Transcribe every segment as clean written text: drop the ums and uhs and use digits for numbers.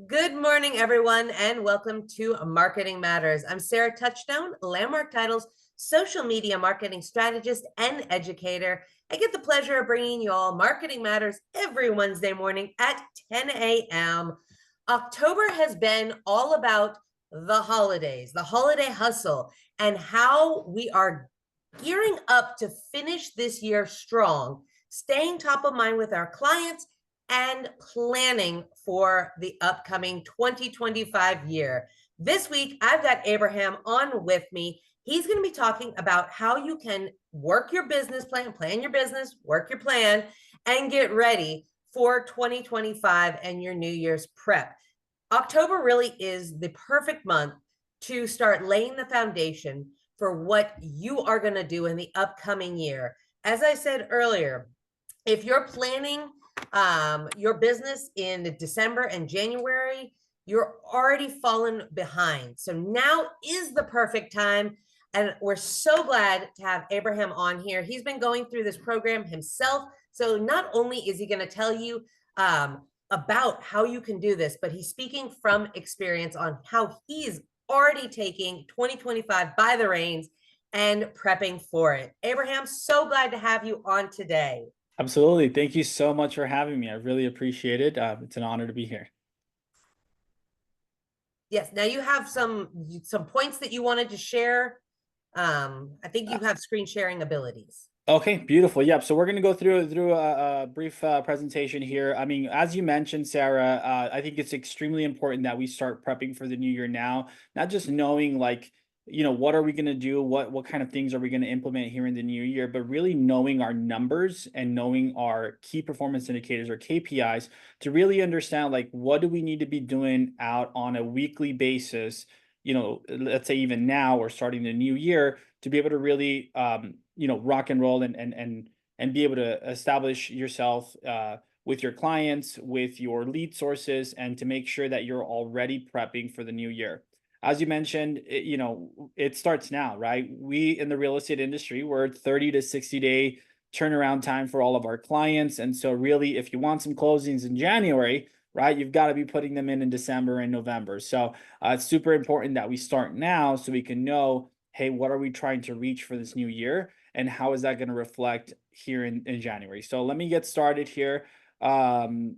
Good morning, everyone, and welcome to Marketing Matters. I'm Sarah Touchstone, Landmark Titles social media marketing strategist and educator. I get the pleasure of bringing you all Marketing Matters every Wednesday morning at 10 a.m. October has been all about the holidays, the holiday hustle, and how we are gearing up to finish this year strong, staying top of mind with our clients and planning for the upcoming 2025 year. This week, I've got Abraham on with me. He's going to be talking about how you can work your business plan your business, work your plan, and get ready for 2025 and your New Year's prep. October really is the perfect month to start laying the foundation for what you are going to do in the upcoming year. As I said earlier, if you're planning your business in December and January, you're already fallen behind. So now is the perfect time. And we're so glad to have Abraham on here. He's been going through this program himself. So not only is he going to tell you about how you can do this, but he's speaking from experience on how he's already taking 2025 by the reins and prepping for it. Abraham, so glad to have you on today. Absolutely. Thank you so much for having me. I really appreciate it. It's an honor to be here. Yes. Now you have some points that you wanted to share. I think you have screen sharing abilities. Okay, beautiful. Yep. So we're going to go through a brief presentation here. I mean, as you mentioned, Sarah, I think it's extremely important that we start prepping for the new year now, not just knowing what are we going to do, what kind of things are we going to implement here in the new year, but really knowing our numbers and knowing our key performance indicators or KPIs to really understand what do we need to be doing out on a weekly basis, let's say even now or starting the new year to be able to really rock and roll and be able to establish yourself with your clients, with your lead sources, and to make sure that you're already prepping for the new year. As you mentioned, it starts now, right? We in the real estate industry, we're 30 to 60 day turnaround time for all of our clients. And so really, if you want some closings in January, right, you've got to be putting them in December and November. So it's super important that we start now so we can know, hey, what are we trying to reach for this new year? And how is that going to reflect here in January? So let me get started here. Okay.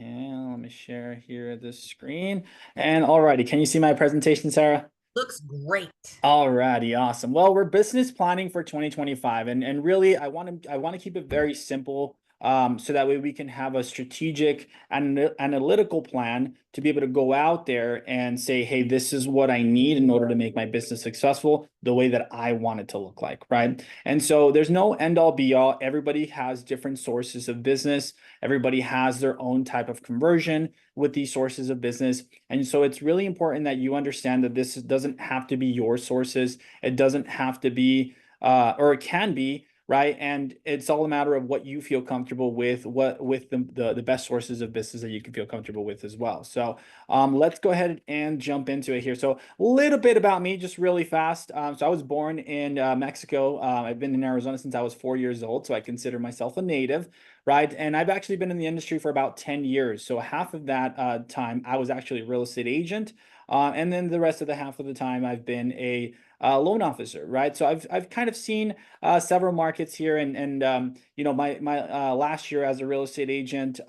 And let me share here this screen. And alrighty, can you see my presentation, Sarah? Looks great. Alrighty, awesome. Well, we're business planning for 2025, and really, I want to keep it very simple, so that way we can have a strategic and analytical plan to be able to go out there and say, hey, this is what I need in order to make my business successful the way that I want it to look like, right? And so there's no end all be all. Everybody has different sources of business. Everybody has their own type of conversion with these sources of business. And so it's really important that you understand that this doesn't have to be your sources. It doesn't have to be, or it can be, right? And it's all a matter of what you feel comfortable with, with the best sources of business that you can feel comfortable with as well. So let's go ahead and jump into it here. So a little bit about me, just really fast. So I was born in Mexico. I've been in Arizona since I was 4 years old, so I consider myself a native, right? And I've actually been in the industry for about 10 years. So half of that time, I was actually a real estate agent. And then the rest of the half of the time, I've been a loan officer, right? So I've kind of seen several markets here, and my last year as a real estate agent,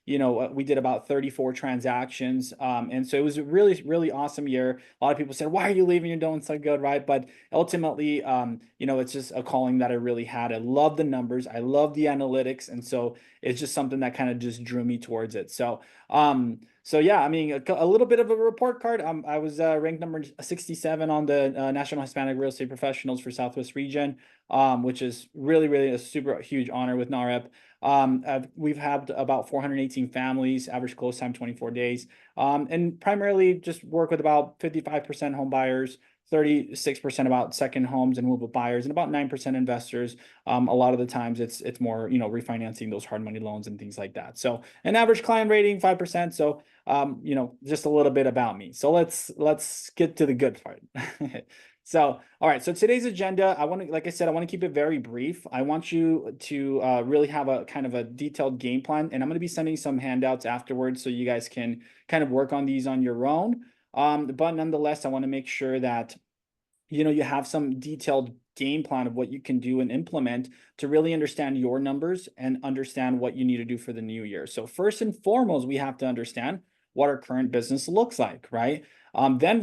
we did about 34 transactions, and so it was a really awesome year. A lot of people said, "Why are you leaving? You're doing so good, right?" But ultimately, it's just a calling that I really had. I love the numbers, I love the analytics, and so it's just something that kind of just drew me towards it. So yeah, I mean, a little bit of a report card. I was ranked number 67 on the National Hispanic Real Estate Professionals for Southwest Region, which is really a super huge honor with NAREP. We've had about 418 families, average close time 24 days, and primarily just work with about 55% home buyers, 36% about second homes and movable buyers, and about 9% investors. A lot of the times it's more, refinancing those hard money loans and things like that. So an average client rating, 5%. So, just a little bit about me. So let's get to the good part. So, all right. So today's agenda, I want to, like I said, I want to keep it very brief. I want you to really have a kind of a detailed game plan, and I'm going to be sending some handouts afterwards so you guys can kind of work on these on your own. But nonetheless, I want to make sure that you have some detailed game plan of what you can do and implement to really understand your numbers and understand what you need to do for the new year. So first and foremost, we have to understand what our current business looks like, right? Then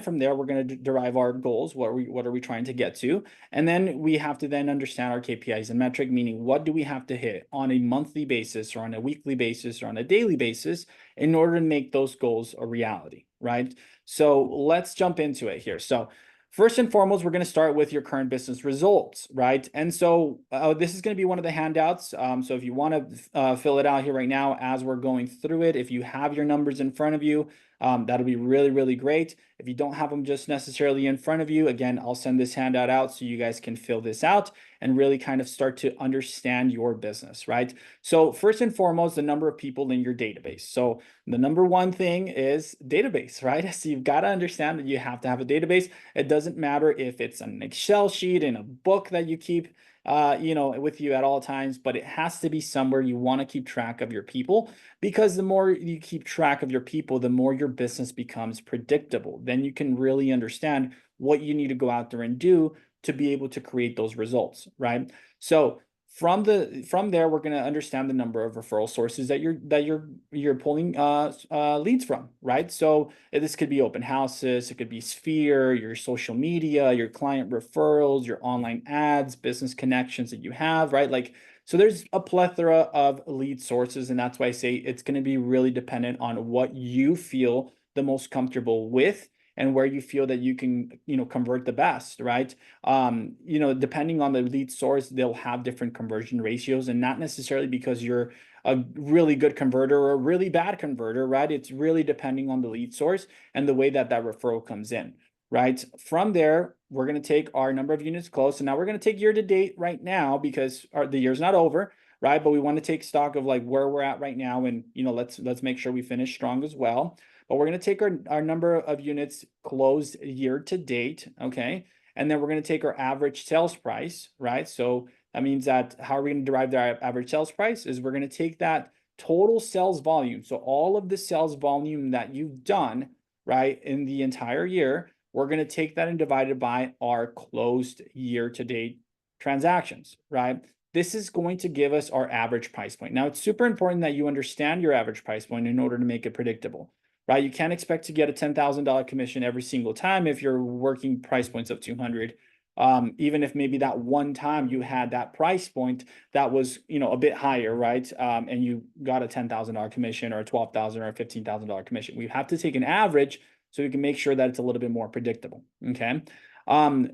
from there, we're going to derive our goals. What are we trying to get to? And then we have to then understand our KPIs and metric, meaning what do we have to hit on a monthly basis or on a weekly basis or on a daily basis in order to make those goals a reality, right? So let's jump into it here. So first and foremost, we're going to start with your current business results, right? And so this is going to be one of the handouts. So if you want to fill it out here right now as we're going through it, if you have your numbers in front of you, that'll be really, really great. If you don't have them just necessarily in front of you, again, I'll send this handout out so you guys can fill this out and really kind of start to understand your business, right? So first and foremost, the number of people in your database. So the number one thing is database, right? So you've got to understand that you have to have a database. It doesn't matter if it's an Excel sheet in a book that you keep with you at all times, but it has to be somewhere you want to keep track of your people, because the more you keep track of your people, the more your business becomes predictable. Then you can really understand what you need to go out there and do to be able to create those results, right? So from there, we're going to understand the number of referral sources that you're pulling leads from, right? So this could be open houses, it could be Sphere, your social media, your client referrals, your online ads, business connections that you have, right? Like, so there's a plethora of lead sources, and that's why I say it's going to be really dependent on what you feel the most comfortable with and where you feel that you can, convert the best, right? Depending on the lead source, they'll have different conversion ratios, and not necessarily because you're a really good converter or a really bad converter, right? It's really depending on the lead source and the way that referral comes in, right? From there, we're going to take our number of units closed. So now we're going to take year to date right now, because the year's not over, right? But we want to take stock of like where we're at right now, and let's make sure we finish strong as well. But we're going to take our number of units closed year to date, okay? And then we're going to take our average sales price, right? So that means that how are we going to derive the average sales price is we're going to take that total sales volume. So all of the sales volume that you've done, right, in the entire year, we're going to take that and divide it by our closed year to date transactions, right? This is going to give us our average price point. Now, it's super important that you understand your average price point in order to make it predictable, right? You can't expect to get a $10,000 commission every single time if you're working price points of 200. Even if maybe that one time you had that price point that was, a bit higher, right? And you got a $10,000 commission or a $12,000 or a $15,000 commission. We have to take an average so we can make sure that it's a little bit more predictable, okay?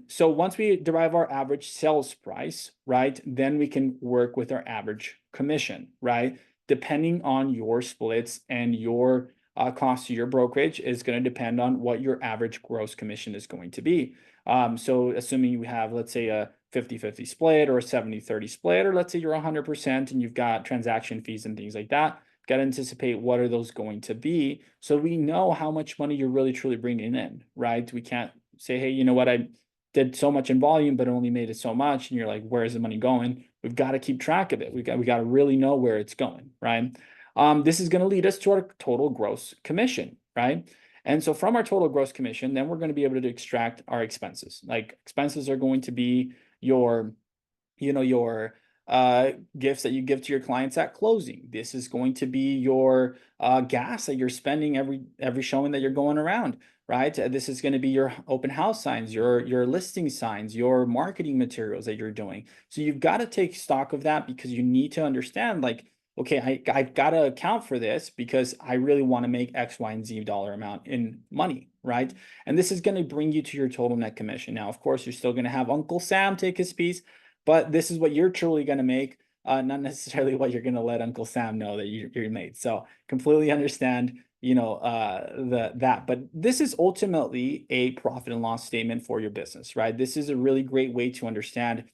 So once we derive our average sales price, right, then we can work with our average commission, right? Depending on your splits and your cost to your brokerage is going to depend on what your average gross commission is going to be. So assuming you have, let's say, a 50-50 split or a 70-30 split, or let's say you're 100% and you've got transaction fees and things like that, got to anticipate what are those going to be so we know how much money you're really truly bringing in, right? We can't say, hey, you know what, I did so much in volume but only made it so much, and you're like, where's the money going? We've got to keep track of it. We got to really know where it's going, right? This is going to lead us to our total gross commission, right? And so from our total gross commission, then we're going to be able to extract our expenses. Like, expenses are going to be your gifts that you give to your clients at closing. This is going to be your gas that you're spending every showing that you're going around, right? This is going to be your open house signs, your listing signs, your marketing materials that you're doing. So you've got to take stock of that, because you need to understand, like, okay, I've got to account for this because I really want to make X, Y, and Z dollar amount in money, right? And this is going to bring you to your total net commission. Now, of course, you're still going to have Uncle Sam take his piece, but this is what you're truly going to make, not necessarily what you're going to let Uncle Sam know that you're made. So completely understand, that. But this is ultimately a profit and loss statement for your business, right? This is a really great way to understand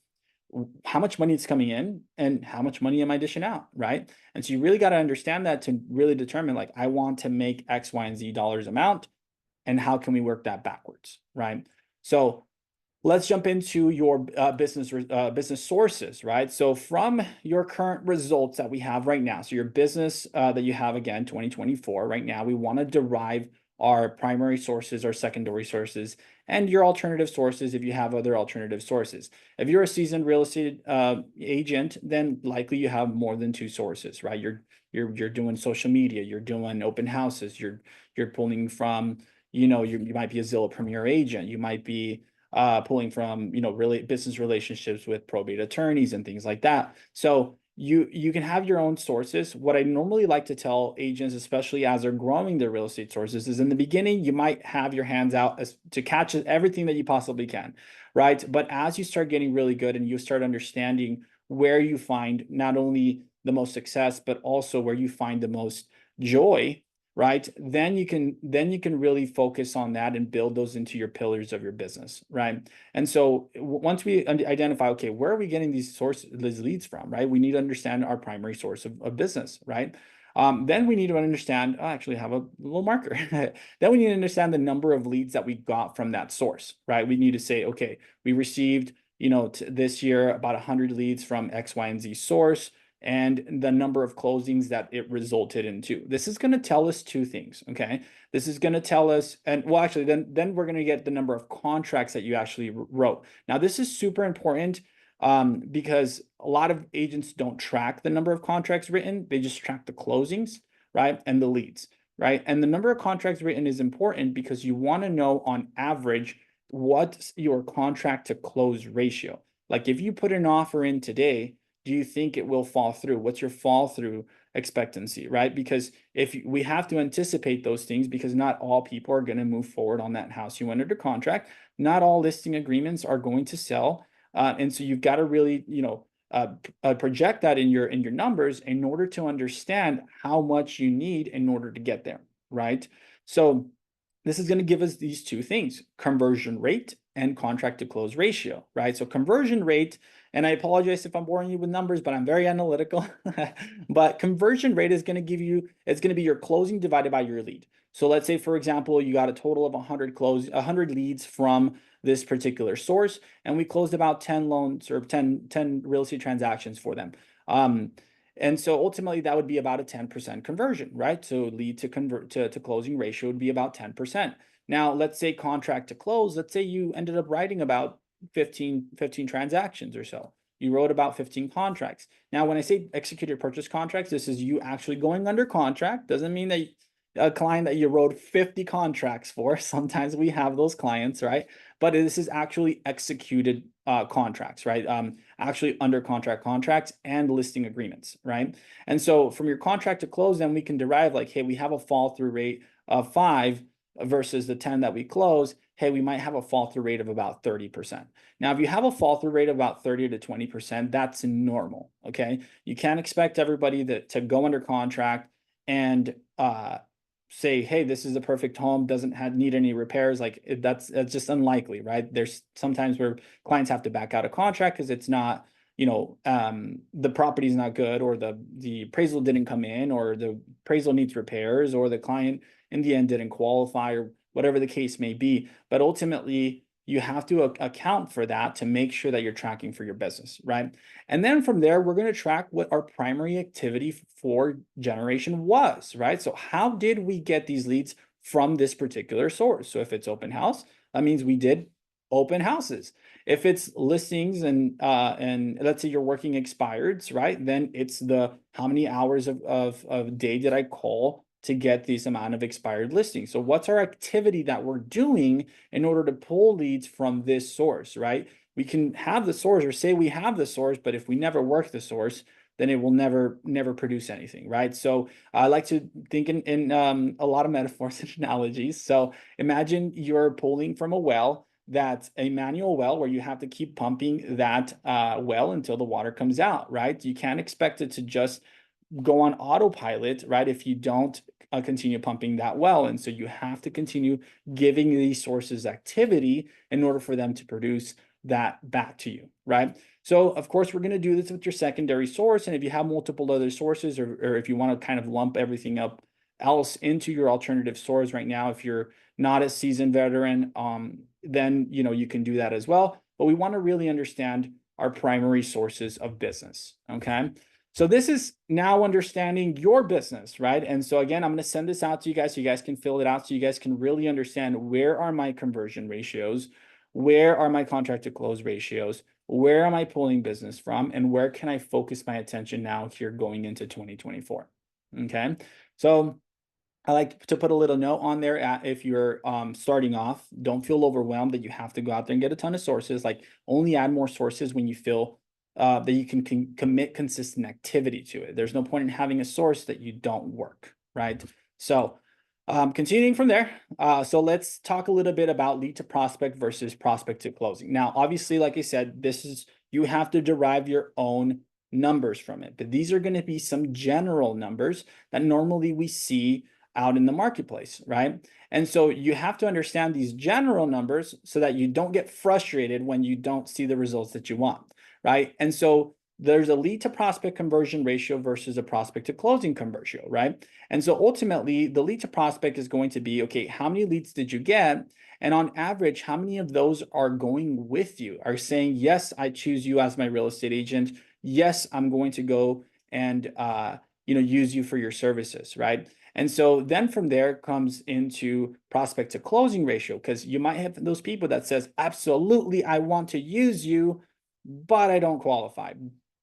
how much money is coming in and how much money am I dishing out, right? And so you really got to understand that to really determine, like, I want to make X, Y, and Z dollars amount, and how can we work that backwards, right? So let's jump into your business sources, right? So from your current results that we have right now, so your business that you have again 2024 right now, we want to derive our primary sources, our secondary sources, and your alternative sources if you have other alternative sources. If you're a seasoned real estate agent, then likely you have more than two sources, right? You're doing social media, you're doing open houses, you're pulling from, you might be a Zillow Premier agent, you might be pulling from, really business relationships with probate attorneys and things like that. So you can have your own sources. What I normally like to tell agents, especially as they're growing their real estate sources, is in the beginning you might have your hands out to catch everything that you possibly can, right? But as you start getting really good and you start understanding where you find not only the most success but also where you find the most joy, right, then you can really focus on that and build those into your pillars of your business, right? And so once we identify, okay, where are we getting these leads from, right, we need to understand our primary source of business, right? Then we need to understand, I actually have a little marker. Then we need to understand the number of leads that we got from that source, right? We need to say, okay, we received, this year about 100 leads from X, Y, and Z source, and the number of closings that it resulted into. This is going to tell us two things, okay? This is going to tell us, and well, actually, then we're going to get the number of contracts that you actually wrote. Now, this is super important because a lot of agents don't track the number of contracts written. They just track the closings, right? And the leads, right? And the number of contracts written is important because you want to know on average what's your contract to close ratio. Like if you put an offer in today, do you think it will fall through? What's your fall through expectancy, right? Because if we have to anticipate those things, because not all people are going to move forward on that house you entered a contract. Not all listing agreements are going to sell. And so you've got to really, project that in your numbers in order to understand how much you need in order to get there, right? So this is going to give us these two things: conversion rate and contract to close ratio, right? So conversion rate, and I apologize if I'm boring you with numbers, but I'm very analytical. But conversion rate is going to give you, it's going to be your closing divided by your lead. So let's say, for example, you got a total of 100 leads from this particular source, and we closed about 10 loans or 10 real estate transactions for them. And so ultimately that would be about a 10% conversion, right? So lead to convert to closing ratio would be about 10%. Now, let's say contract to close, let's say you ended up writing about 15 transactions or so. You wrote about 15 contracts. Now, when I say executed purchase contracts, this is you actually going under contract. Doesn't mean that a client that you wrote 50 contracts for. Sometimes we have those clients, right? But this is actually executed contracts, right? Actually under contract contracts and listing agreements, right? And so from your contract to close, then we can derive like, hey, we have a fall through rate of 5 versus the 10 that we close. Hey, we might have a fall through rate of about 30%. Now, if you have a fall through rate of about 30 to 20%, that's normal, okay? You can't expect everybody to go under contract and say, hey, this is a perfect home, doesn't need any repairs. Like that's just unlikely, right? There's sometimes where clients have to back out of contract because it's not, the property is not good, or the appraisal didn't come in, or the appraisal needs repairs, or the client in the end didn't qualify, or whatever the case may be. But ultimately, you have to account for that to make sure that you're tracking for your business, right? And then from there, we're going to track what our primary activity for generation was, right? So how did we get these leads from this particular source? So if it's open house, that means we did open houses. If it's listings and let's say you're working expireds, right? Then it's the how many hours of day did I call to get this amount of expired listings. So what's our activity that we're doing in order to pull leads from this source, right? We can have the source or say we have the source, but if we never work the source, then it will never produce anything, right? So I like to think in a lot of metaphors and analogies. So imagine you're pulling from a well that's a manual well where you have to keep pumping that well until the water comes out, right? You can't expect it to just go on autopilot, right? If you don't continue pumping that well. And so you have to continue giving these sources activity in order for them to produce that back to you, right? So of course, we're going to do this with your secondary source. And if you have multiple other sources, or if you want to kind of lump everything up else into your alternative source right now, if you're not a seasoned veteran, then, you can do that as well. But we want to really understand our primary sources of business. Okay. So this is now understanding your business, right? And so again, I'm going to send this out to you guys so you guys can fill it out so you guys can really understand where are my conversion ratios, where are my contract to close ratios, where am I pulling business from, and where can I focus my attention now here going into 2024. Okay. So I like to put a little note on there if you're starting off, don't feel overwhelmed that you have to go out there and get a ton of sources. Like only add more sources when you feel that you can commit consistent activity to it. There's no point in having a source that you don't work, right? So continuing from there, so let's talk a little bit about lead to prospect versus prospect to closing. Now, obviously, like I said, you have to derive your own numbers from it, but these are going to be some general numbers that normally we see out in the marketplace, right? And so you have to understand these general numbers so that you don't get frustrated when you don't see the results that you want, right? And so there's a lead to prospect conversion ratio versus a prospect to closing conversion, right? And so ultimately, the lead to prospect is going to be, okay, how many leads did you get? And on average, how many of those are going with you, are saying, yes, I choose you as my real estate agent. Yes, I'm going to go and use you for your services, right? And so then from there comes into prospect to closing ratio, because you might have those people that says, absolutely, I want to use you, but I don't qualify.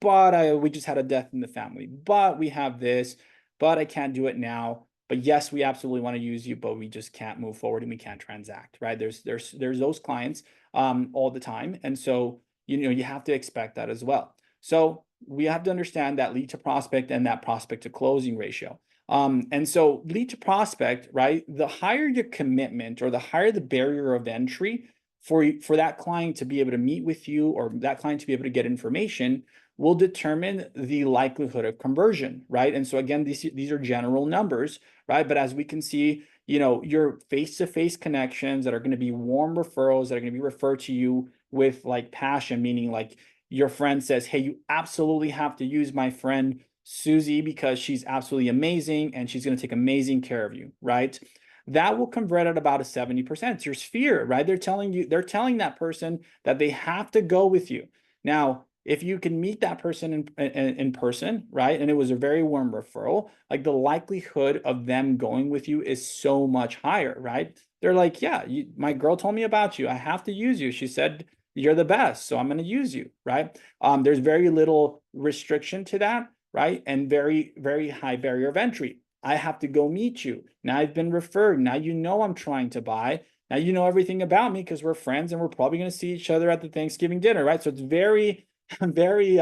But we just had a death in the family, but we have this, but I can't do it now. But yes, we absolutely want to use you, but we just can't move forward and we can't transact, right? There's those clients all the time. And so, you have to expect that as well. So we have to understand that lead to prospect and that prospect to closing ratio. And so lead to prospect, right? The higher your commitment or the higher the barrier of entry for that client to be able to meet with you or that client to be able to get information will determine the likelihood of conversion, right? And so again, these are general numbers, right? But as we can see, your face-to-face connections that are going to be warm referrals that are going to be referred to you with like passion, meaning like your friend says, hey, you absolutely have to use my friend Susie because she's absolutely amazing and she's going to take amazing care of you, right? That will convert at about a 70%. It's your sphere, right? They're telling that person that they have to go with you. Now, if you can meet that person in person, right? And it was a very warm referral, like the likelihood of them going with you is so much higher, right? They're like, yeah, my girl told me about you. I have to use you. She said, you're the best, so I'm going to use you, right? There's very little restriction to that, right? And very, very high barrier of entry. I have to go meet you. Now I've been referred. Now you know I'm trying to buy. Now you know everything about me because we're friends and we're probably going to see each other at the Thanksgiving dinner, right? So it's very, very,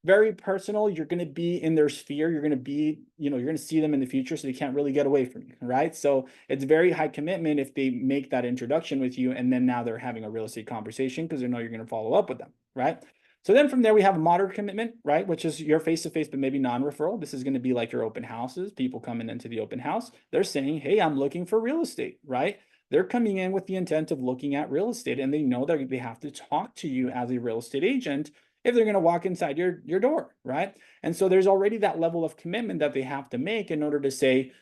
very personal. You're going to be in their sphere. You're going to be, you're going to see them in the future, so they can't really get away from you, right? So it's very high commitment if they make that introduction with you, and then now they're having a real estate conversation because they know you're going to follow up with them, right? So then from there, we have a moderate commitment, right? Which is your face-to-face, but maybe non-referral. This is going to be like your open houses, people coming into the open house. They're saying, hey, I'm looking for real estate, right? They're coming in with the intent of looking at real estate, and they know that they have to talk to you as a real estate agent if they're going to walk inside your door, right? And so there's already that level of commitment that they have to make in order to say,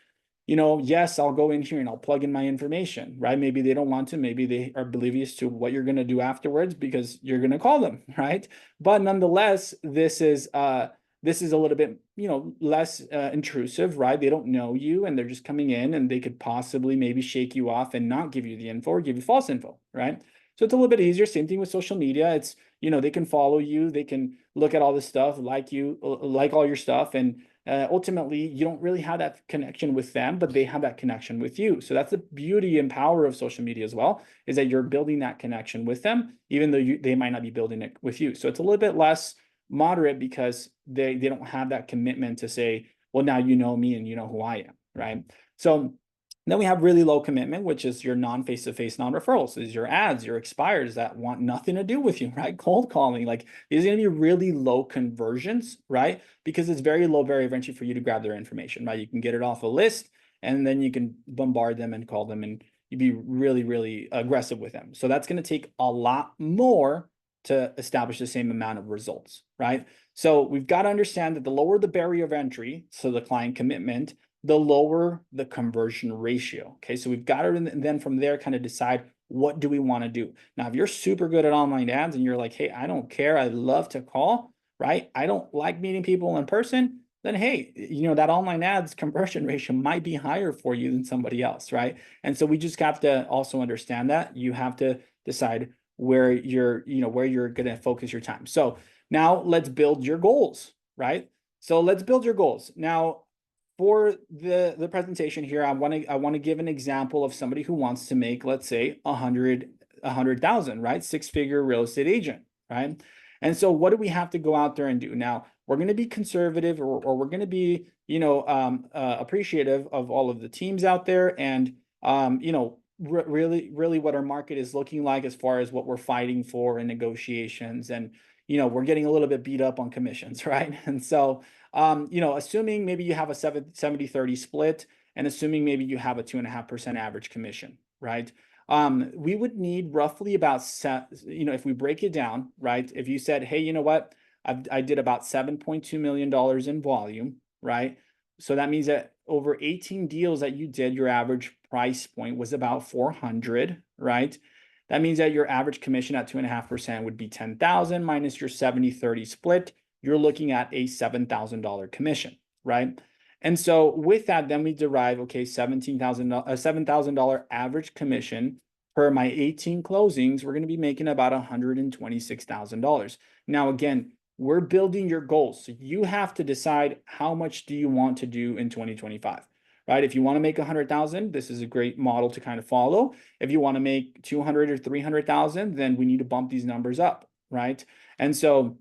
yes, I'll go in here and I'll plug in my information, right? Maybe they don't want to, maybe they are oblivious to what you're going to do afterwards because you're going to call them, right? But nonetheless, this is a little bit, less intrusive, right? They don't know you and they're just coming in and they could possibly maybe shake you off and not give you the info or give you false info, right? So it's a little bit easier. Same thing with social media. It's, they can follow you, they can look at all this stuff, like you, like all your stuff, and ultimately, you don't really have that connection with them, but they have that connection with you. So that's the beauty and power of social media as well, is that you're building that connection with them, even though they might not be building it with you. So it's a little bit less moderate because they don't have that commitment to say, well, now you know me and you know who I am, right? So then we have really low commitment, which is your non-face-to-face non-referrals, is your ads, your expires that want nothing to do with you, right? Cold calling, like these are going to be really low conversions, right? Because it's very low barrier of entry for you to grab their information, right? You can get it off a list and then you can bombard them and call them and you'd be really, really aggressive with them. So that's going to take a lot more to establish the same amount of results, right? So we've got to understand that the lower the barrier of entry, so the client commitment, the lower the conversion ratio. Okay, so we've got to then from there kind of decide what do we want to do? Now, if you're super good at online ads and you're like, hey, I don't care, I love to call, right? I don't like meeting people in person, then hey, that online ads conversion ratio might be higher for you than somebody else, right? And so we just have to also understand that you have to decide where you're going to focus your time. So now let's build your goals, right? So let's build your goals. Now, for the presentation here, I want to give an example of somebody who wants to make, let's say, 100,000, right? Six-figure real estate agent, right? And so what do we have to go out there and do? Now, we're going to be conservative, or we're going to be, appreciative of all of the teams out there, and really what our market is looking like as far as what we're fighting for in negotiations. And we're getting a little bit beat up on commissions, right? And so assuming maybe you have a 70-30 split, and assuming maybe you have a 2.5% average commission, right? We would need roughly about, if we break it down, right? If you said, hey, you know what? I did about $7.2 million in volume, right? So that means that over 18 deals that you did, your average price point was about 400, right? That means that your average commission at 2.5% would be 10,000 minus your 70-30 split. You're looking at a $7,000 commission, right? And so with that, then we derive, okay, $7,000 average commission per my 18 closings. We're going to be making about $126,000. Now, again, we're building your goals. So you have to decide how much do you want to do in 2025, right? If you want to make 100,000, this is a great model to kind of follow. If you want to make 200 or 300,000, then we need to bump these numbers up, right? And so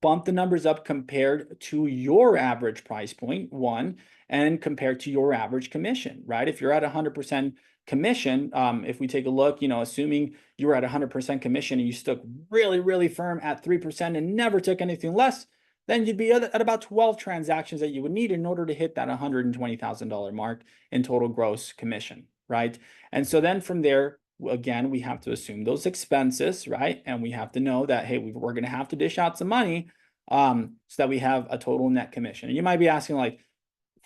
bump the numbers up compared to your average price point, one, and compared to your average commission, right? If you're at 100% commission, if we take a look, assuming you were at 100% commission and you stuck really, really firm at 3% and never took anything less, then you'd be at about 12 transactions that you would need in order to hit that $120,000 mark in total gross commission, right? And so then from there, again, we have to assume those expenses, right? And we have to know that, hey, we're going to have to dish out some money so that we have a total net commission. And you might be asking, like,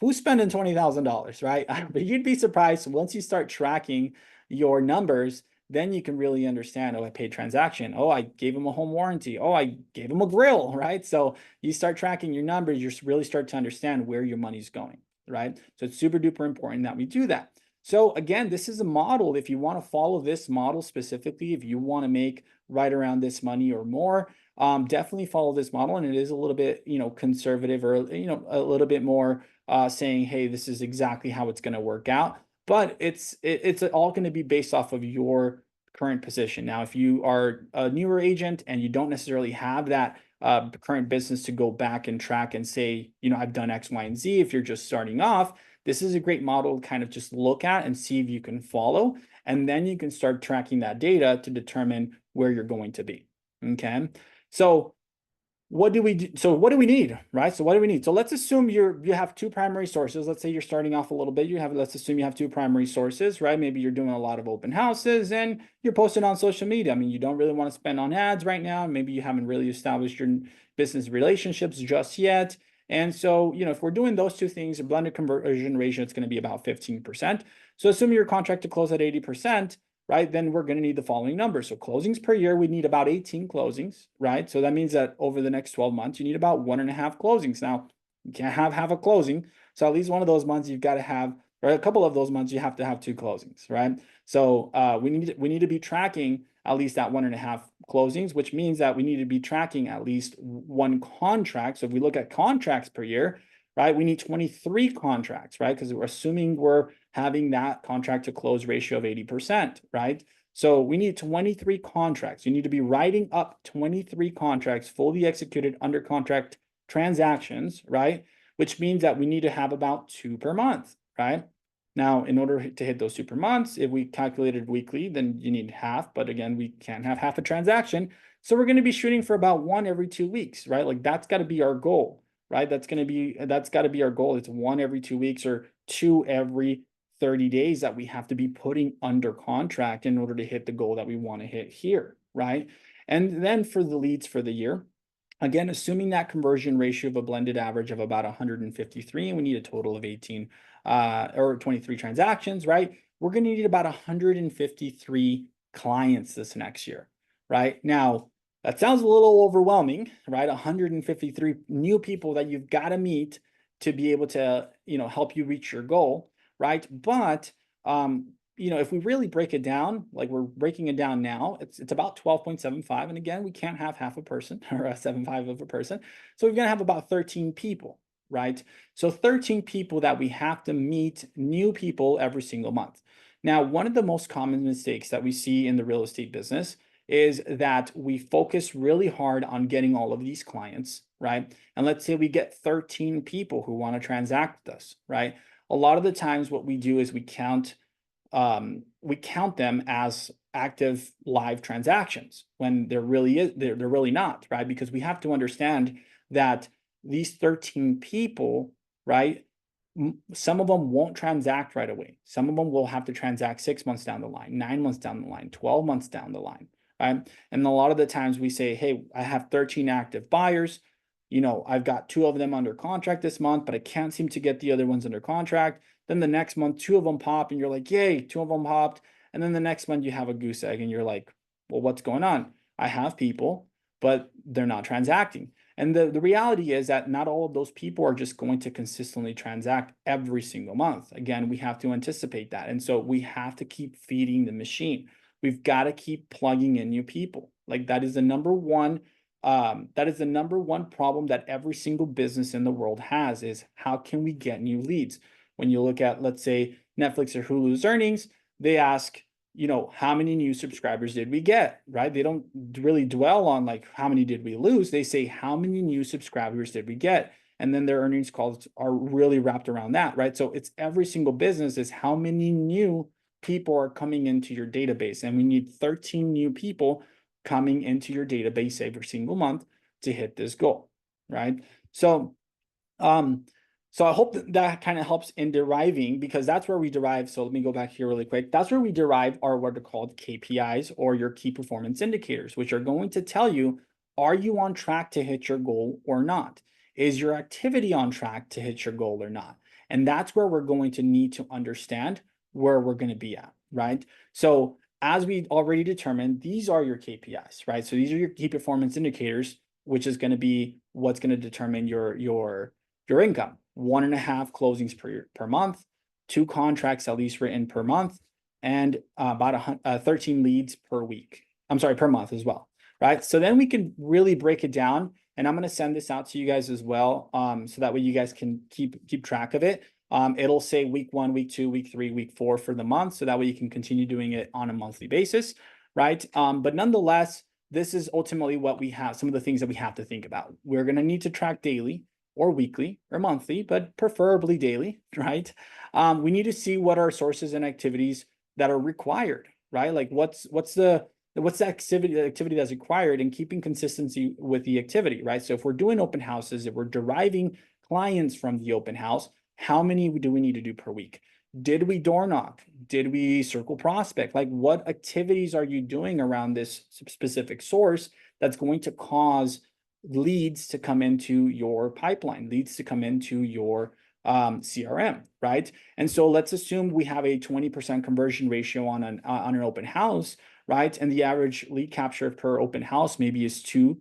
who's spending $20,000, right? But you'd be surprised once you start tracking your numbers, then you can really understand, oh, I paid transaction. Oh, I gave them a home warranty. Oh, I gave them a grill, right? So you start tracking your numbers, you really start to understand where your money's going, right? So it's super duper important that we do that. So again, this is a model. If you want to follow this model specifically, if you want to make right around this money or more, definitely follow this model. And it is a little bit, conservative, or, a little bit more saying, hey, this is exactly how it's going to work out. But it's all going to be based off of your current position. Now, if you are a newer agent and you don't necessarily have that current business to go back and track and say, I've done X, Y, and Z. If you're just starting off, this is a great model to kind of just look at and see if you can follow. And then you can start tracking that data to determine where you're going to be. Okay. So what do we do? So what do we need, right? So what do we need? So let's assume you have two primary sources. Let's say you're starting off a little bit. Let's assume you have two primary sources, right? Maybe you're doing a lot of open houses and you're posting on social media. I mean, you don't really want to spend on ads right now. Maybe you haven't really established your business relationships just yet. And so, if we're doing those two things, a blended conversion ratio, it's going to be about 15%. So assuming your contract to close at 80%, right, then we're going to need the following numbers. So closings per year, we need about 18 closings, right? So that means that over the next 12 months, you need about 1.5 closings. Now, you can't have a closing. So at least one of those months you've got to have, or a couple of those months, you have to have two closings, right? So we need to be tracking at least that 1.5 closings, which means that we need to be tracking at least one contract. So if we look at contracts per year, right, we need 23 contracts, right? Because we're assuming we're having that contract to close ratio of 80%, right? So we need 23 contracts. You need to be writing up 23 contracts, fully executed under contract transactions, right? Which means that we need to have about 2 per month, right? Now, in order to hit those 2 per month, if we calculated weekly, then you need half. But again, we can't have half a transaction. So we're going to be shooting for about 1 every 2 weeks, right? Like that's got to be our goal, right? That's got to be our goal. It's 1 every 2 weeks, or 2 every 30 days that we have to be putting under contract in order to hit the goal that we want to hit here, right? And then for the leads for the year, again, assuming that conversion ratio of a blended average of about 153, and we need a total of 18 or 23 transactions, right? We're going to need about 153 clients this next year, right? Now, that sounds a little overwhelming, right? 153 new people that you've got to meet to be able to, help you reach your goal, right? But if we really break it down, like we're breaking it down now, it's about 12.75. And again, we can't have half a person or a 75 of a person. So we're gonna have about 13 people, right? So 13 people that we have to meet, new people every single month. Now, one of the most common mistakes that we see in the real estate business is that we focus really hard on getting all of these clients, right? And let's say we get 13 people who want to transact with us, right? A lot of the times what we do is we count them as active live transactions when they're really not, right? Because we have to understand that these 13 people, right? Some of them won't transact right away. Some of them will have to transact 6 months down the line, 9 months down the line, 12 months down the line, right? And a lot of the times we say, hey, I have 13 active buyers. I've got 2 of them under contract this month, but I can't seem to get the other ones under contract. Then the next month, 2 of them pop and you're like, yay, 2 of them popped. And then the next month you have a goose egg and you're like, well, what's going on? I have people, but they're not transacting. And the reality is that not all of those people are just going to consistently transact every single month. Again, we have to anticipate that. And so we have to keep feeding the machine. We've got to keep plugging in new people. Like that is the number one problem that every single business in the world has, is how can we get new leads? When you look at, let's say, Netflix or Hulu's earnings, they ask, how many new subscribers did we get, right? They don't really dwell on like, how many did we lose? They say, how many new subscribers did we get? And then their earnings calls are really wrapped around that, right? So it's every single business is how many new people are coming into your database. And we need 13 new people coming into your database every single month to hit this goal, right? So, so I hope that kind of helps in deriving, because that's where we derive. So let me go back here really quick. That's where we derive our what are called KPIs, or your key performance indicators, which are going to tell you, are you on track to hit your goal or not? Is your activity on track to hit your goal or not? And that's where we're going to need to understand where we're going to be at, right? So as we already determined, these are your KPIs, right? So these are your key performance indicators, which is going to be what's going to determine your income. 1.5 closings per month, 2 contracts at least written per month, and about 13 leads per week. I'm sorry, per month as well, right? So then we can really break it down, and I'm going to send this out to you guys as well, so that way you guys can keep track of it. It'll say week 1, week 2, week 3, week 4 for the month, so that way you can continue doing it on a monthly basis, right? But nonetheless, this is ultimately what we have, some of the things that we have to think about. We're going to need to track daily or weekly or monthly, but preferably daily, right? We need to see what are sources and activities that are required, right? Like what's the activity that's required, and keeping consistency with the activity, right? So if we're doing open houses, if we're deriving clients from the open house, how many do we need to do per week? Did we door knock? Did we circle prospect? Like what activities are you doing around this specific source that's going to cause leads to come into your pipeline, leads to come into your CRM, right? And so let's assume we have a 20% conversion ratio on an open house, right? And the average lead capture per open house maybe is two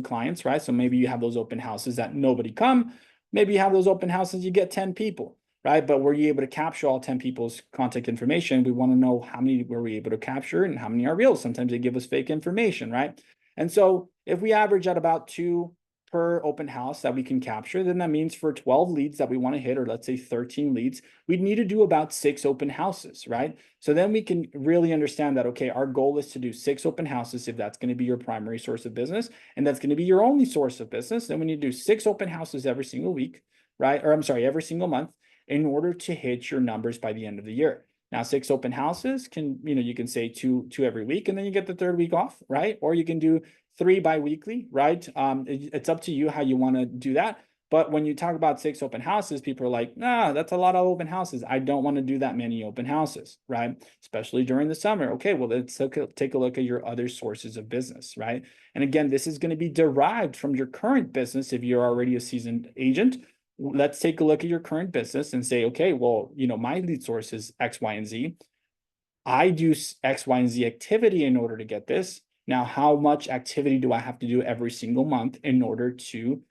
clients, right? So maybe you have those open houses that nobody come. Maybe you have those open houses, you get 10 people, right? But were you able to capture all 10 people's contact information? We want to know how many were we able to capture and how many are real. Sometimes they give us fake information, right? And so if we average at about 2 per open house that we can capture, then that means for 12 leads that we want to hit, or let's say 13 leads, we'd need to do about 6 open houses, right? So then we can really understand that, okay, our goal is to do 6 open houses if that's going to be your primary source of business, and that's going to be your only source of business. Then we need to do 6 open houses every single week, right? Or I'm sorry, every single month, in order to hit your numbers by the end of the year. Now, 6 open houses can, you can say two every week, and then you get the 3rd week off, right? Or you can do 3 bi-weekly, right? It's up to you how you want to do that. But when you talk about 6 open houses, people are like, nah, that's a lot of open houses. I don't want to do that many open houses, right? Especially during the summer. Okay, well, let's take a look at your other sources of business, right? And again, this is going to be derived from your current business. If you're already a seasoned agent, let's take a look at your current business and say, okay, well, my lead source is X, Y, and Z. I do X, Y, and Z activity in order to get this. Now, how much activity do I have to do every single month in order to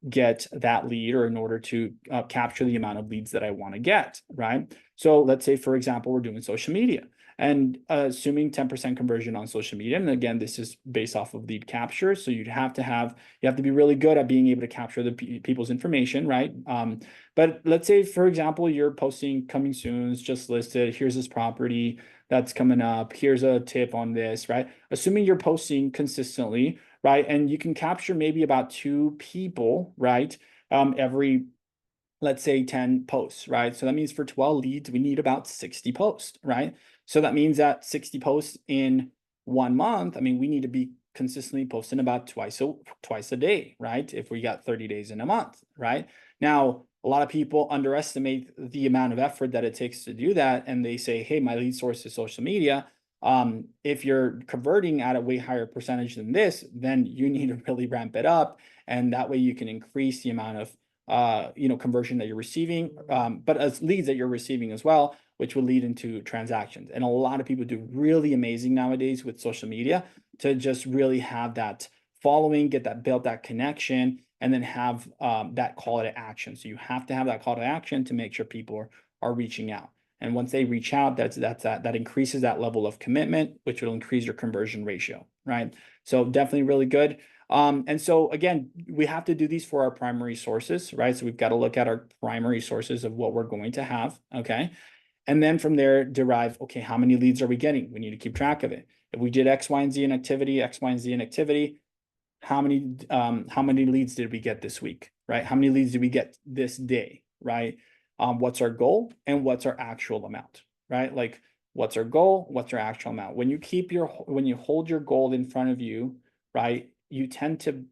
get that lead, or in order to capture the amount of leads that I want to get, right? So let's say, for example, we're doing social media, and assuming 10% conversion on social media. And again, this is based off of lead capture. So you have to be really good at being able to capture the people's information, right? But let's say, for example, you're posting coming soon, it's just listed, here's this property that's coming up, here's a tip on this, right? Assuming you're posting consistently, right? And you can capture maybe about 2 people, right? Every, let's say, 10 posts, right? So that means for 12 leads, we need about 60 posts, right? So that means that 60 posts in 1 month, I mean, we need to be consistently posting about twice a day, right? If we got 30 days in a month, right? Now, a lot of people underestimate the amount of effort that it takes to do that. And they say, hey, my lead source is social media. If you're converting at a way higher percentage than this, then you need to really ramp it up. And that way you can increase the amount of conversion that you're receiving, but as leads that you're receiving as well, which will lead into transactions. And a lot of people do really amazing nowadays with social media to just really have that following, get that built, that connection, and then have that call to action. So you have to have that call to action to make sure people are reaching out. And once they reach out, that increases that level of commitment, which will increase your conversion ratio, right? So definitely really good. And so again, we have to do these for our primary sources, right? So we've got to look at our primary sources of what we're going to have, okay? And then from there derive, okay, how many leads are we getting? We need to keep track of it. If we did X, Y, and Z in activity, X, Y, and Z in activity, how many leads did we get this week, right? How many leads did we get this day, right? What's our goal and what's our actual amount, right? Like, what's our goal? What's our actual amount? When you hold your goal in front of you, right, you tend to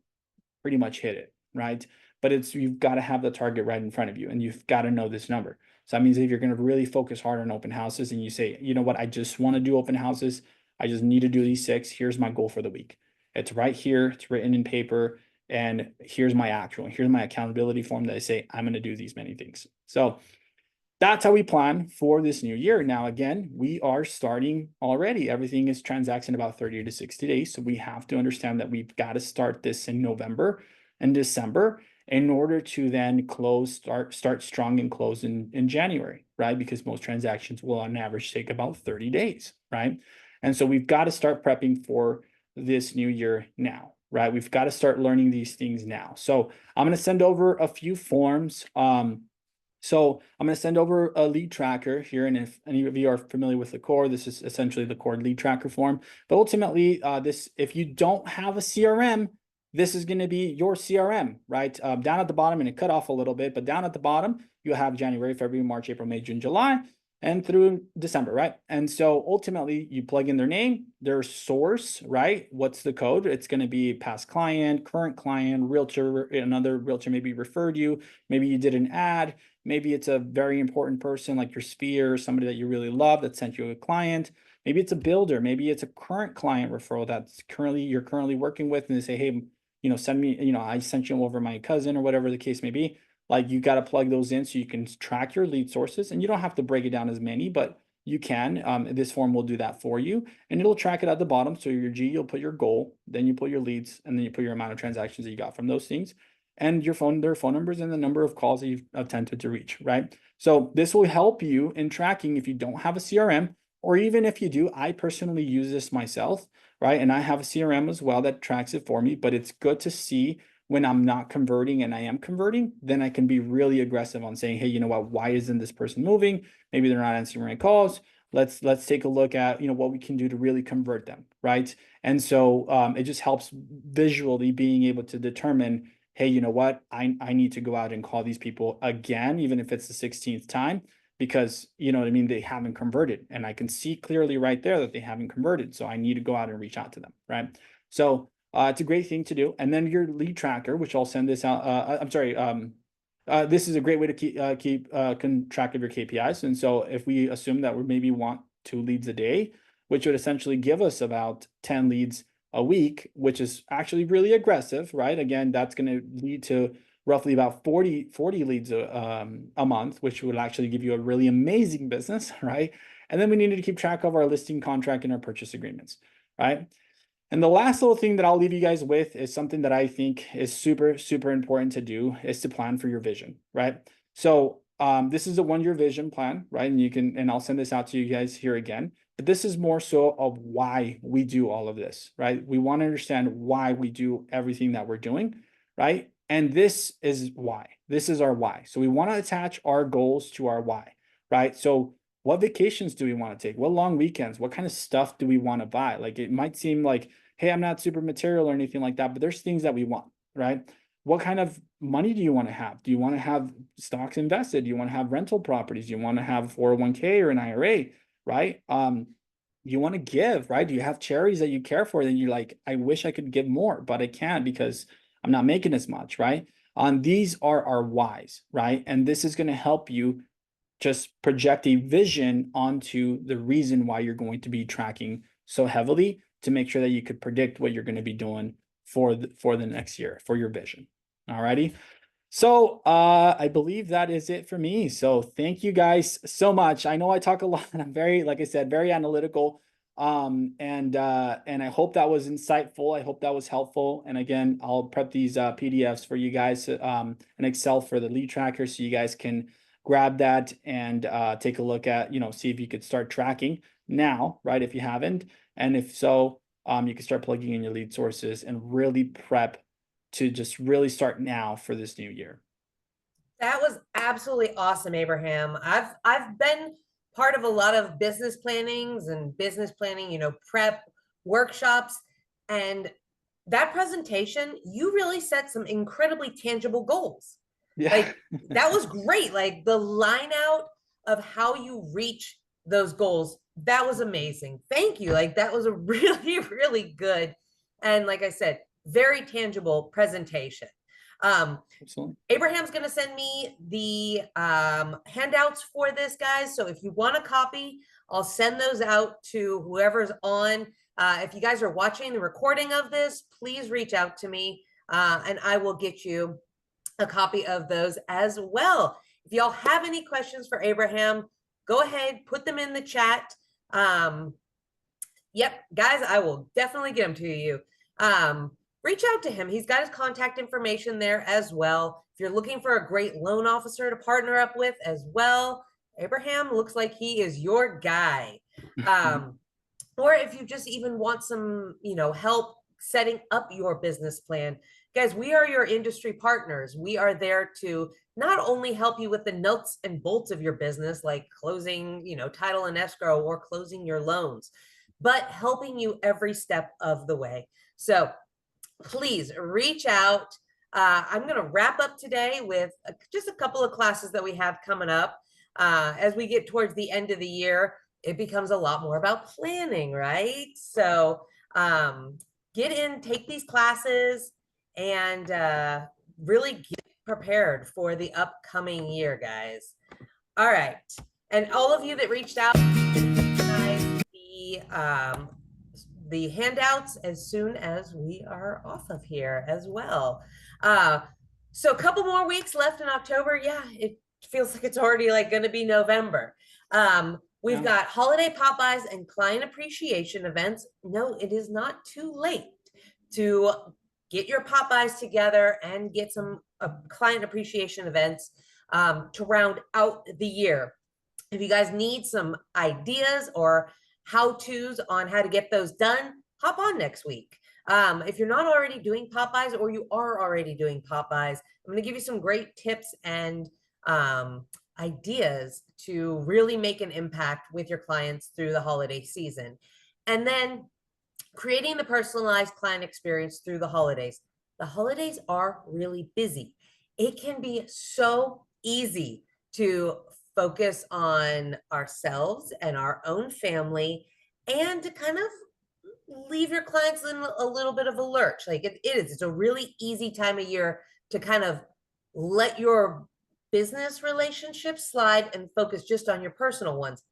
pretty much hit it, right? But you've got to have the target right in front of you, and you've got to know this number. So that means if you're going to really focus hard on open houses and you say, you know what, I just want to do open houses, I just need to do these 6. Here's my goal for the week. It's right here, it's written in paper, and here's my accountability form that I say I'm going to do these many things. So that's how we plan for this new year. Now, again, we are starting already. Everything is transacting about 30 to 60 days. So we have to understand that we've got to start this in November and December in order to then start strong and close in January, right? Because most transactions will on average take about 30 days, right? And so we've got to start prepping for this new year now, right? We've got to start learning these things now. So I'm going to send over a few forms. So I'm going to send over a lead tracker here. And if any of you are familiar with the core, this is essentially the core lead tracker form. But ultimately, if you don't have a CRM, this is going to be your CRM, right? Down at the bottom, and it cut off a little bit, but down at the bottom, you have January, February, March, April, May, June, July, and through December, right? And so ultimately, you plug in their name, their source, right? What's the code? It's going to be past client, current client, realtor, another realtor maybe referred you, maybe you did an ad. Maybe it's a very important person like your sphere, somebody that you really love that sent you a client. Maybe it's a builder. Maybe it's a current client referral you're currently working with, and they say, hey, send me, I sent you over my cousin or whatever the case may be. Like, you got to plug those in so you can track your lead sources, and you don't have to break it down as many, but you can. This form will do that for you, and it'll track it at the bottom. So your G, you'll put your goal, then you put your leads, and then you put your amount of transactions that you got from those things, and their phone numbers and the number of calls that you've attempted to reach, right? So this will help you in tracking if you don't have a CRM, or even if you do. I personally use this myself, right? And I have a CRM as well that tracks it for me, but it's good to see when I'm not converting and I am converting, then I can be really aggressive on saying, hey, you know what, why isn't this person moving? Maybe they're not answering my calls. Let's take a look at, what we can do to really convert them, right? And so it just helps visually being able to determine, hey, you know what, I need to go out and call these people again, even if it's the 16th time, because, you know what I mean, they haven't converted. And I can see clearly right there that they haven't converted. So I need to go out and reach out to them, right? So it's a great thing to do. And then your lead tracker, which I'll send this out. This is a great way to keep track of your KPIs. And so if we assume that we maybe want 2 leads a day, which would essentially give us about 10 leads a week, which is actually really aggressive, right? Again, that's going to lead to roughly about 40 leads a month, which would actually give you a really amazing business, right? And then we needed to keep track of our listing contract and our purchase agreements, right? And the last little thing that I'll leave you guys with is something that I think is super, super important to do is to plan for your vision, right? So this is a 1-year vision plan, right? And you can, and I'll send this out to you guys here again, but this is more so of why we do all of this, right? We want to understand why we do everything that we're doing, right? And this is why. This is our why. So we want to attach our goals to our why, right? So what vacations do we want to take? What long weekends? What kind of stuff do we want to buy? Like it might seem like, hey, I'm not super material or anything like that, but there's things that we want, right? What kind of money do you want to have? Do you want to have stocks invested? Do you want to have rental properties? Do you want to have 401k or an IRA, right? You want to give, right? Do you have charities that you care for? Then you're like, I wish I could give more, but I can't because I'm not making as much, right? These are our whys, right? And this is going to help you just project a vision onto the reason why you're going to be tracking so heavily to make sure that you could predict what you're going to be doing for the next year for your vision. Alrighty. So I believe that is it for me. So thank you guys so much. I know I talk a lot. I'm very, like I said, very analytical. And I hope that was insightful. I hope that was helpful. And again, I'll prep these PDFs for you guys, an Excel for the lead tracker, so you guys can grab that and take a look at, see if you could start tracking now, right? If you haven't, and if so, you can start plugging in your lead sources and really prep to just really start now for this new year. That was absolutely awesome, Abraham. I've been part of a lot of business plannings and business planning, prep workshops. And that presentation, you really set some incredibly tangible goals. Yeah. Like that was great. Like the line out of how you reach those goals, that was amazing. Thank you. Like that was a really, really good. And like I said, very tangible presentation. Absolutely. Abraham's going to send me the handouts for this, guys. So if you want a copy, I'll send those out to whoever's on. If you guys are watching the recording of this, please reach out to me and I will get you a copy of those as well. If y'all have any questions for Abraham, go ahead, put them in the chat. Yep, guys, I will definitely get them to you. Reach out to him. He's got his contact information there as well. If you're looking for a great loan officer to partner up with as well, Abraham looks like he is your guy. Or if you just even want some, help setting up your business plan, guys, we are your industry partners. We are there to not only help you with the nuts and bolts of your business, like closing, title and escrow or closing your loans, but helping you every step of the way. So please reach out. I'm going to wrap up today with just a couple of classes that we have coming up. As we get towards the end of the year, it becomes a lot more about planning, right? So get in, take these classes, and really get prepared for the upcoming year, guys. All right. And all of you that reached out, the handouts as soon as we are off of here as well. So a couple more weeks left in October. Yeah, it feels like it's already like going to be November. We've got holiday pop-bys and client appreciation events. No, it is not too late to get your pop-bys together and get some client appreciation events to round out the year. If you guys need some ideas or how-tos on how to get those done, hop on next week. If you're not already doing pop-bys or you are already doing pop-bys, I'm going to give you some great tips and ideas to really make an impact with your clients through the holiday season. And then creating the personalized client experience through the holidays. The holidays are really busy. It can be so easy to focus on ourselves and our own family and to kind of leave your clients in a little bit of a lurch. Like it's a really easy time of year to kind of let your business relationships slide and focus just on your personal ones.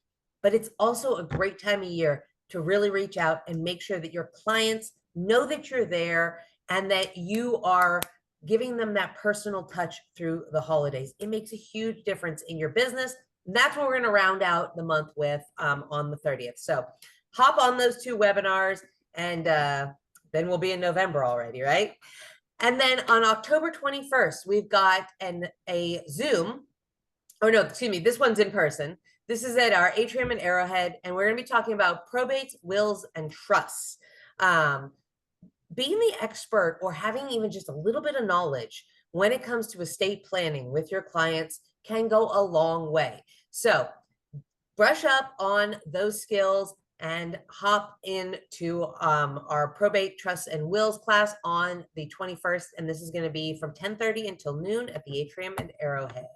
But it's also a great time of year to really reach out and make sure that your clients know that you're there and that you are giving them that personal touch through the holidays. It makes a huge difference in your business That's what we're going to round out the month with on the 30th. So hop on those 2 webinars, and then we'll be in November already, right? And then on October 21st, we've got a Zoom. Oh no, excuse me, this one's in person. This is at our atrium in Arrowhead, and we're going to be talking about probates, wills, and trusts. Being the expert or having even just a little bit of knowledge when it comes to estate planning with your clients can go a long way. So brush up on those skills and hop into our probate, trusts, and wills class on the 21st. And this is going to be from 10:30 until noon at the atrium in Arrowhead.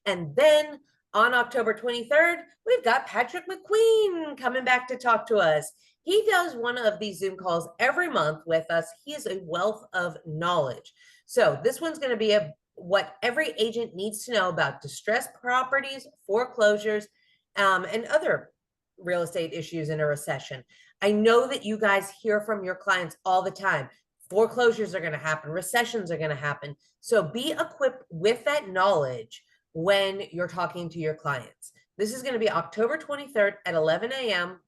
And then on October 23rd, we've got Patrick McQueen coming back to talk to us. He does one of these Zoom calls every month with us. He is a wealth of knowledge. So this one's going to be what every agent needs to know about distressed properties, foreclosures, and other real estate issues in a recession. I know that you guys hear from your clients all the time. Foreclosures are going to happen. Recessions are going to happen. So be equipped with that knowledge when you're talking to your clients. This is going to be October 23rd at 11 a.m.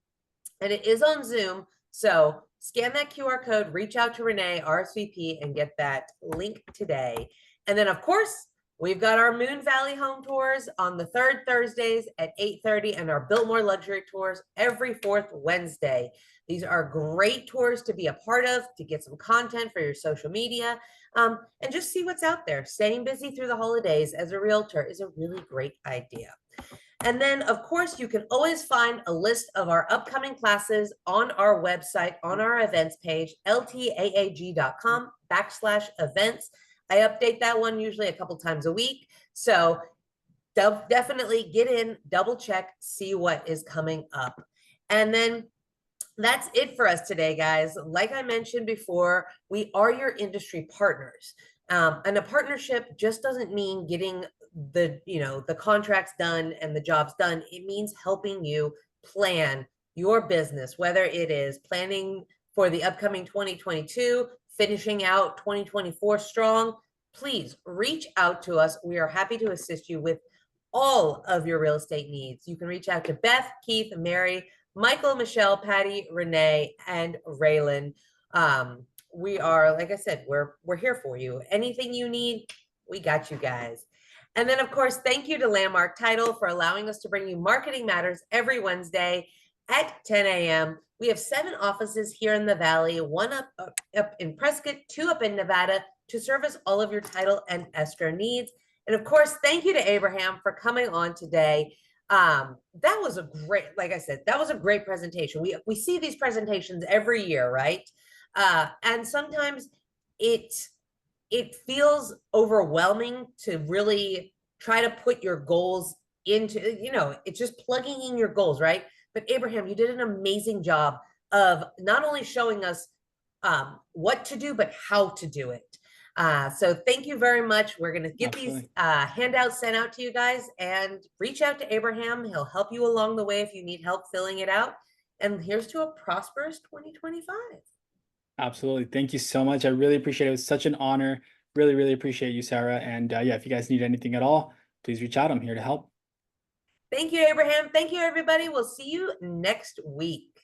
and it is on Zoom. So scan that QR code, reach out to Renee, RSVP, and get that link today. And then, of course, we've got our Moon Valley home tours on the 3rd Thursdays at 8:30 and our Biltmore luxury tours every 4th Wednesday. These are great tours to be a part of, to get some content for your social media, and just see what's out there. Staying busy through the holidays as a realtor is a really great idea. And then, of course, you can always find a list of our upcoming classes on our website, on our events page, ltaag.com/events. I update that one usually a couple times a week. So definitely get in, double check, see what is coming up. And then that's it for us today, guys. Like I mentioned before, we are your industry partners. And a partnership just doesn't mean getting the contracts done and the jobs done. It means helping you plan your business, whether it is planning for the upcoming 2022, finishing out 2024 strong. Please reach out to us. We are happy to assist you with all of your real estate needs. You can reach out to Beth, Keith, Mary, Michael, Michelle, Patty, Renee, and Raylan. We are, like I said, we're here for you. Anything you need, we got you guys. And then, of course, thank you to Landmark Title for allowing us to bring you Marketing Matters every Wednesday at 10 a.m. We have 7 offices here in the Valley, 1 up in Prescott, 2 up in Nevada, to service all of your title and escrow needs. And of course, thank you to Abraham for coming on today. That was a great, like I said, that was a great presentation. We see these presentations every year, right? And sometimes it feels overwhelming to really try to put your goals into, it's just plugging in your goals, right? But Abraham, you did an amazing job of not only showing us what to do, but how to do it. So thank you very much. We're going to get these handouts sent out to you guys, and reach out to Abraham. He'll help you along the way if you need help filling it out. And here's to a prosperous 2025. Absolutely. Thank you so much. I really appreciate it. It was such an honor. Really, really appreciate you, Sarah. And yeah, if you guys need anything at all, please reach out. I'm here to help. Thank you, Abraham. Thank you, everybody. We'll see you next week.